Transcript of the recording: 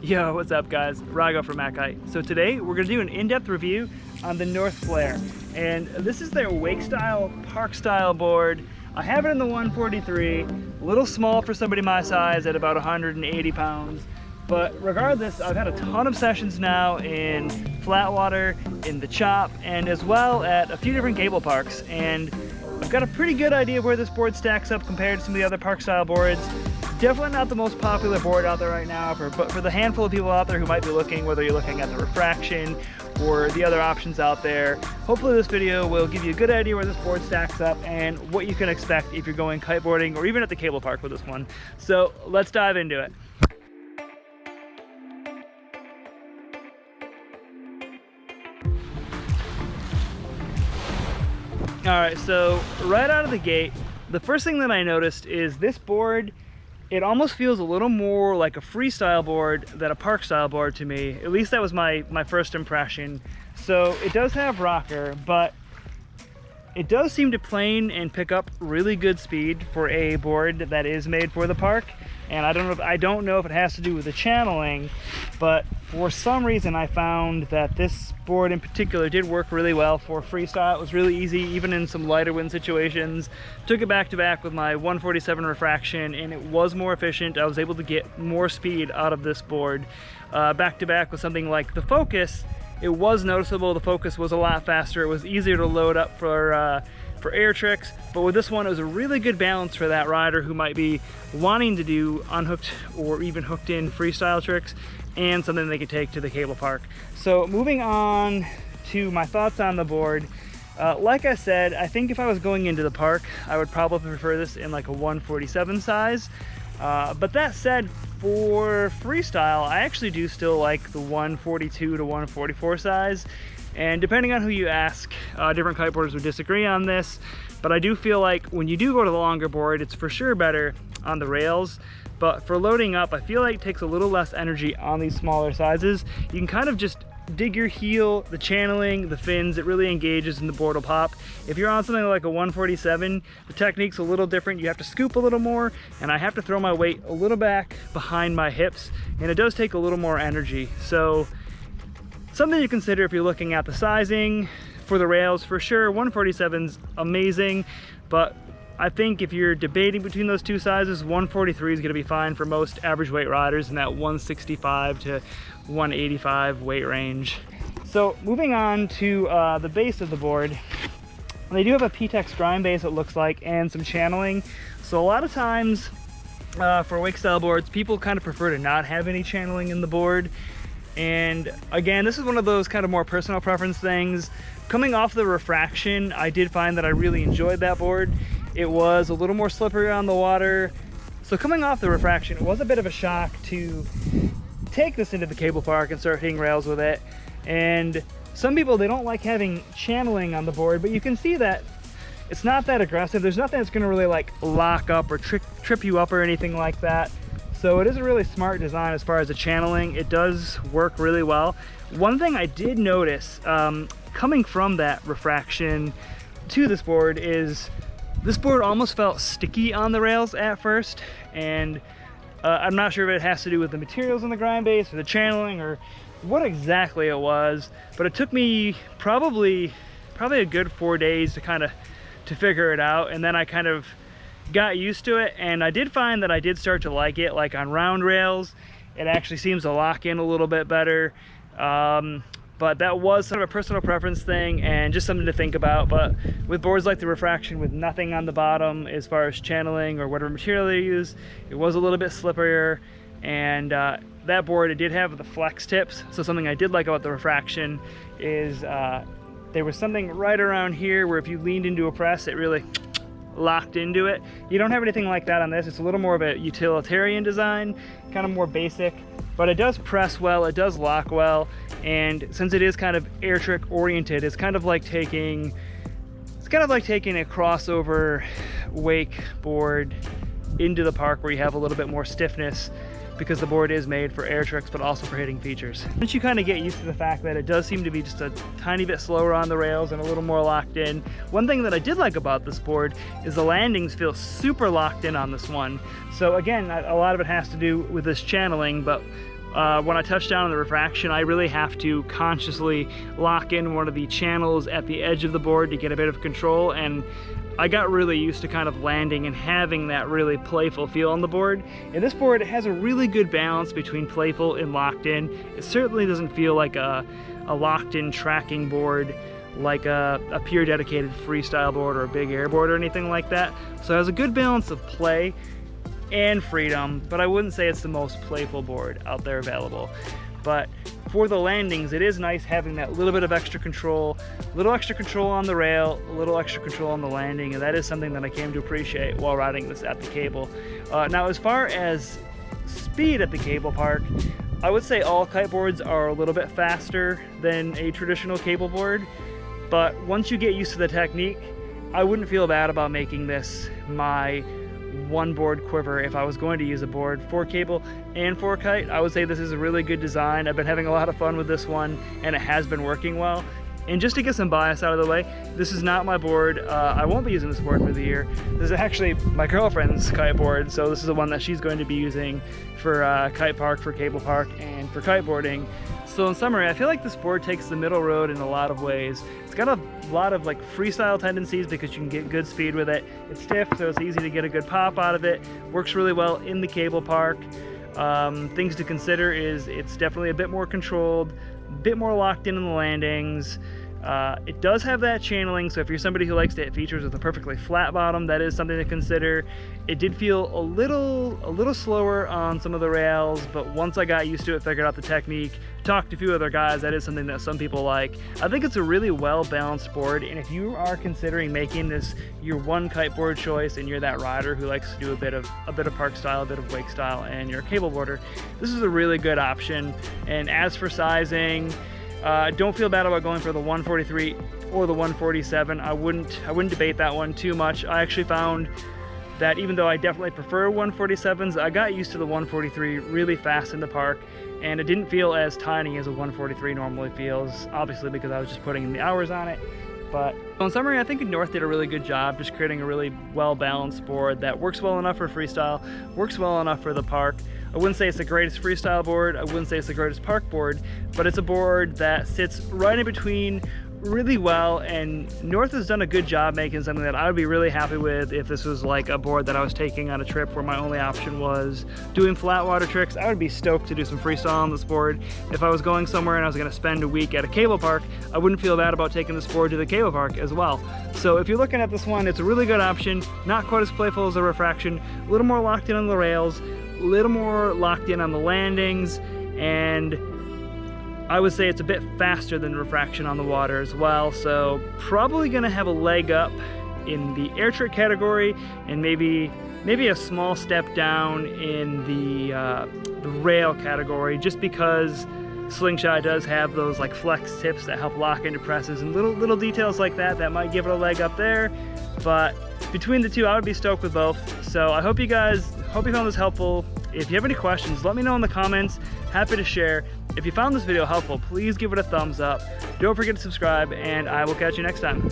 Yo, what's up guys? Rago from Mackite. So today we're gonna do an in-depth review on the North Flare. And this is their wake style, park style board. I have it in the 143, a little small for somebody my size at about 180 pounds. But regardless, I've had a ton of sessions now in Flatwater, in the Chop, and as well at a few different cable parks. And I've got a pretty good idea of where this board stacks up compared to some of the other park style boards. Definitely not the most popular board out there right now, but for the handful of people out there who might be looking, whether you're looking at the refraction or the other options out there, hopefully this video will give you a good idea where this board stacks up and what you can expect if you're going kiteboarding or even at the cable park with this one. So let's dive into it. All right, so right out of the gate, the first thing that I noticed is this board, it almost feels a little more like a freestyle board than a park style board to me. At least that was my first impression. So it does have rocker, but it does seem to plane and pick up really good speed for a board that is made for the park. And I don't know if it has to do with the channeling, but for some reason I found that this board in particular did work really well for freestyle. It was really easy, even in some lighter wind situations. Took it back to back with my 147 refraction and it was more efficient. I was able to get more speed out of this board. Back to back with something like the Focus, it was noticeable. The Focus was a lot faster. It was easier to load up for air tricks, but with this one it was a really good balance for that rider who might be wanting to do unhooked or even hooked in freestyle tricks and something they could take to the cable park. So moving on to my thoughts on the board, like I said, I think if I was going into the park I would probably prefer this in like a 147 size, but that said, for freestyle I actually do still like the 142 to 144 size. And depending on who you ask, different kiteboarders would disagree on this, but I do feel like when you do go to the longer board, it's for sure better on the rails. But for loading up, I feel like it takes a little less energy on these smaller sizes. You can kind of just dig your heel, the channeling, the fins, it really engages and the board will pop. If you're on something like a 147, the technique's a little different. You have to scoop a little more, and I have to throw my weight a little back behind my hips, and it does take a little more energy. So something to consider if you're looking at the sizing for the rails. For sure, 147's amazing, but I think if you're debating between those two sizes, 143 is going to be fine for most average weight riders in that 165 to 185 weight range. So moving on to the base of the board, they do have a PTEX grind base, it looks like, and some channeling. So a lot of times for wake style boards, people kind of prefer to not have any channeling in the board. And again, this is one of those kind of more personal preference things. Coming off the refraction, I did find that I really enjoyed that board. It was a little more slippery on the water. So coming off the refraction, it was a bit of a shock to take this into the cable park and start hitting rails with it. And some people, they don't like having channeling on the board, but you can see that it's not that aggressive. There's nothing that's gonna really like lock up or trip you up or anything like that. So it is a really smart design as far as the channeling. It does work really well. One thing I did notice coming from that refraction to this board is this board almost felt sticky on the rails at first. And I'm not sure if it has to do with the materials in the grind base or the channeling or what exactly it was, but it took me probably a good 4 days to figure it out. And then I kind of got used to it, and I did find that I did start to like it. Like on round rails, it actually seems to lock in a little bit better. But that was sort of a personal preference thing and just something to think about. But with boards like the refraction with nothing on the bottom as far as channeling or whatever material they use, it was a little bit slipperier. And that board, it did have the flex tips. So something I did like about the refraction is there was something right around here where if you leaned into a press, it really locked into it. You don't have anything like that on this. It's a little more of a utilitarian design, kind of more basic, but it does press well, it does lock well, and since it is kind of air trick oriented, it's kind of like taking a crossover wake board into the park where you have a little bit more stiffness because the board is made for air tricks but also for hitting features. Once you kind of get used to the fact that it does seem to be just a tiny bit slower on the rails and a little more locked in, one thing that I did like about this board is the landings feel super locked in on this one. So again, a lot of it has to do with this channeling, but when I touch down on the refraction, I really have to consciously lock in one of the channels at the edge of the board to get a bit of control, and I got really used to kind of landing and having that really playful feel on the board. And this board has a really good balance between playful and locked in. It certainly doesn't feel like a locked in tracking board like a pure dedicated freestyle board or a big air board or anything like that. So it has a good balance of play and freedom, but I wouldn't say it's the most playful board out there available. But for the landings, it is nice having that little bit of extra control, a little extra control on the rail, a little extra control on the landing, and that is something that I came to appreciate while riding this at the cable. Now, as far as speed at the cable park, I would say all kiteboards are a little bit faster than a traditional cable board, but once you get used to the technique, I wouldn't feel bad about making this my one board quiver. If I was going to use a board for cable and for kite, I would say this is a really good design. I've been having a lot of fun with this one, and it has been working well. And just to get some bias out of the way, this is not my board. I won't be using this board for the year. This is actually my girlfriend's kite board, so this is the one that she's going to be using for kite park, for cable park, and for kiteboarding. So in summary, I feel like this board takes the middle road in a lot of ways. It's got a lot of like freestyle tendencies because you can get good speed with it. It's stiff, so it's easy to get a good pop out of it. Works really well in the cable park. Things to consider is it's definitely a bit more controlled, a bit more locked in the landings. It does have that channeling, so if you're somebody who likes to hit features with a perfectly flat bottom, that is something to consider. It did feel a little slower on some of the rails, but once I got used to it, figured out the technique, talked to a few other guys, that is something that some people like. I think it's a really well-balanced board, and if you are considering making this your one kiteboard choice and you're that rider who likes to do a bit of park style, a bit of wake style, and you're a cable boarder, this is a really good option. And as for sizing, don't feel bad about going for the 143 or the 147. I wouldn't debate that one too much. I actually found that even though I definitely prefer 147s, I got used to the 143 really fast in the park, and it didn't feel as tiny as a 143 normally feels, obviously because I was just putting in the hours on it. But in summary, I think North did a really good job just creating a really well-balanced board that works well enough for freestyle, works well enough for the park. I wouldn't say it's the greatest freestyle board, I wouldn't say it's the greatest park board, but it's a board that sits right in between really well, and North has done a good job making something that I would be really happy with if this was like a board that I was taking on a trip where my only option was doing flat water tricks. I would be stoked to do some freestyle on this board. If I was going somewhere and I was going to spend a week at a cable park, I wouldn't feel bad about taking this board to the cable park as well. So if you're looking at this one, it's a really good option, not quite as playful as a refraction, a little more locked in on the rails, a little more locked in on the landings, and I would say it's a bit faster than refraction on the water as well, so probably gonna have a leg up in the air trick category, and maybe a small step down in the rail category, just because Slingshot does have those like flex tips that help lock into presses and little details like that that might give it a leg up there. But between the two, I would be stoked with both. So I hope you found this helpful. If you have any questions, let me know in the comments. Happy to share. If you found this video helpful, please give it a thumbs up. Don't forget to subscribe, and I will catch you next time.